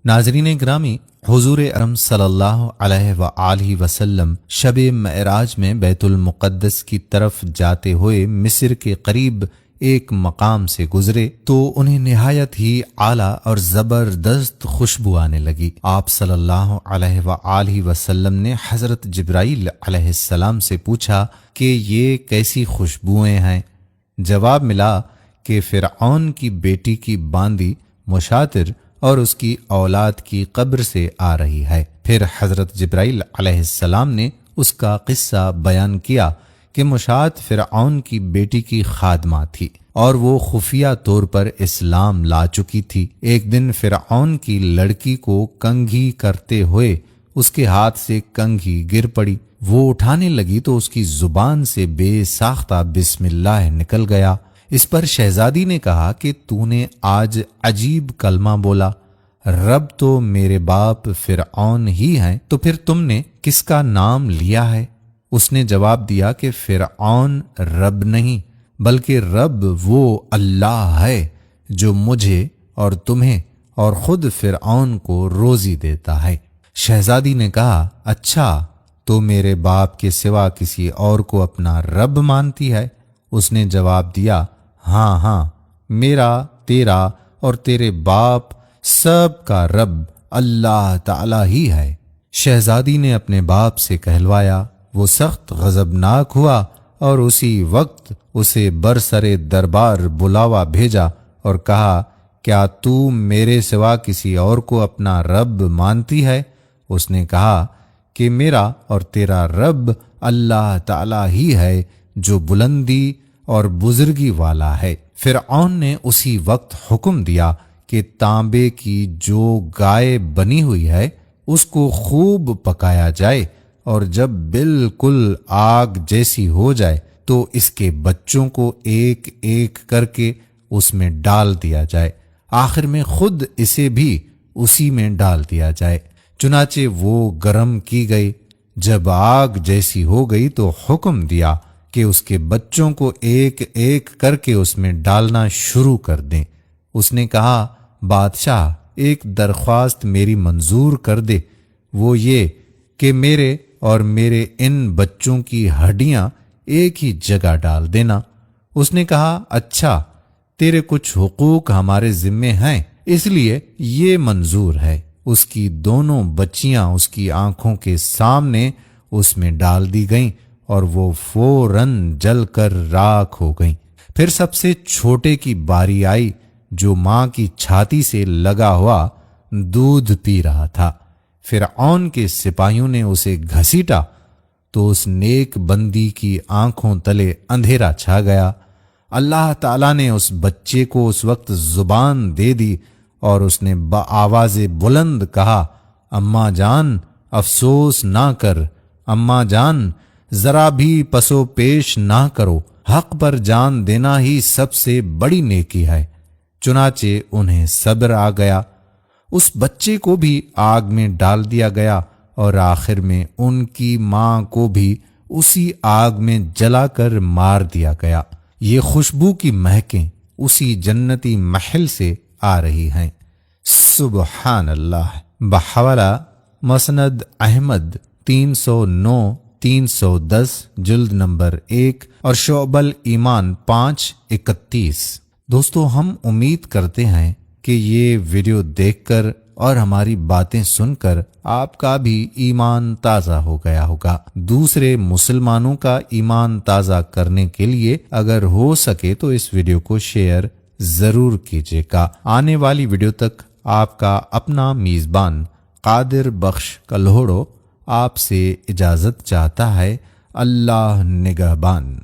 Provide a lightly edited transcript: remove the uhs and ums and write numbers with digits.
ناظرین گرامی، حضور اکرم صلی اللہ علیہ وآلہ وسلم شب معراج میں بیت المقدس کی طرف جاتے ہوئے مصر کے قریب ایک مقام سے گزرے تو انہیں نہایت ہی اعلیٰ اور زبردست خوشبو آنے لگی۔ آپ صلی اللہ علیہ وآلہ وسلم نے حضرت جبرائیل علیہ السلام سے پوچھا کہ یہ کیسی خوشبوئیں ہیں؟ جواب ملا کہ فرعون کی بیٹی کی باندی مشاطر اور اس کی اولاد کی قبر سے آ رہی ہے۔ پھر حضرت جبرائیل علیہ السلام نے اس کا قصہ بیان کیا کہ مشاط فرعون کی بیٹی کی خادمہ تھی اور وہ خفیہ طور پر اسلام لا چکی تھی۔ ایک دن فرعون کی لڑکی کو کنگھی کرتے ہوئے اس کے ہاتھ سے کنگھی گر پڑی۔ وہ اٹھانے لگی تو اس کی زبان سے بے ساختہ بسم اللہ نکل گیا۔ اس پر شہزادی نے کہا کہ تو نے آج عجیب کلمہ بولا، رب تو میرے باپ فرعون ہی ہیں، تو پھر تم نے کس کا نام لیا ہے؟ اس نے جواب دیا کہ فرعون رب نہیں بلکہ رب وہ اللہ ہے جو مجھے اور تمہیں اور خود فرعون کو روزی دیتا ہے۔ شہزادی نے کہا، اچھا تو میرے باپ کے سوا کسی اور کو اپنا رب مانتی ہے؟ اس نے جواب دیا، ہاں، میرا، تیرا اور تیرے باپ سب کا رب اللہ تعالی ہی ہے۔ شہزادی نے اپنے باپ سے کہلوایا۔ وہ سخت غضبناک ہوا اور اسی وقت اسے برسرے دربار بلاوا بھیجا اور کہا، کیا تو میرے سوا کسی اور کو اپنا رب مانتی ہے؟ اس نے کہا کہ میرا اور تیرا رب اللہ تعالی ہی ہے جو بلندی اور بزرگی والا ہے۔ فرعون نے اسی وقت حکم دیا کہ تانبے کی جو گائے بنی ہوئی ہے اس کو خوب پکایا جائے اور جب بالکل آگ جیسی ہو جائے تو اس کے بچوں کو ایک ایک کر کے اس میں ڈال دیا جائے، آخر میں خود اسے بھی اسی میں ڈال دیا جائے۔ چنانچہ وہ گرم کی گئی۔ جب آگ جیسی ہو گئی تو حکم دیا کہ اس کے بچوں کو ایک ایک کر کے اس میں ڈالنا شروع کر دیں۔ اس نے کہا، بادشاہ ایک درخواست میری منظور کر دے، وہ یہ کہ میرے اور میرے ان بچوں کی ہڈیاں ایک ہی جگہ ڈال دینا۔ اس نے کہا، اچھا تیرے کچھ حقوق ہمارے ذمے ہیں اس لیے یہ منظور ہے۔ اس کی دونوں بچیاں اس کی آنکھوں کے سامنے اس میں ڈال دی گئیں اور وہ فوراً جل کر راکھ ہو گئیں۔ پھر سب سے چھوٹے کی باری آئی جو ماں کی چھاتی سے لگا ہوا دودھ پی رہا تھا۔ فرعون کے سپاہیوں نے اسے گھسیٹا تو اس نیک بندی کی آنکھوں تلے اندھیرا چھا گیا۔ اللہ تعالیٰ نے اس بچے کو اس وقت زبان دے دی اور اس نے بآواز بلند کہا، اماں جان افسوس نہ کر، اماں جان ذرا بھی پسو پیش نہ کرو، حق پر جان دینا ہی سب سے بڑی نیکی ہے۔ چنانچہ انہیں صبر آ گیا۔ اس بچے کو بھی آگ میں ڈال دیا گیا اور آخر میں ان کی ماں کو بھی اسی آگ میں جلا کر مار دیا گیا۔ یہ خوشبو کی مہکیں اسی جنتی محل سے آ رہی ہیں۔ سبحان اللہ۔ بحوالہ مسند احمد 309 310 جلد نمبر 1 اور شعب الایمان 531۔ دوستو، ہم امید کرتے ہیں کہ یہ ویڈیو دیکھ کر اور ہماری باتیں سن کر آپ کا بھی ایمان تازہ ہو گیا ہوگا۔ دوسرے مسلمانوں کا ایمان تازہ کرنے کے لیے اگر ہو سکے تو اس ویڈیو کو شیئر ضرور کیجیے گا۔ آنے والی ویڈیو تک آپ کا اپنا میزبان قادر بخش کلہوڑو آپ سے اجازت چاہتا ہے۔ اللہ نگہبان۔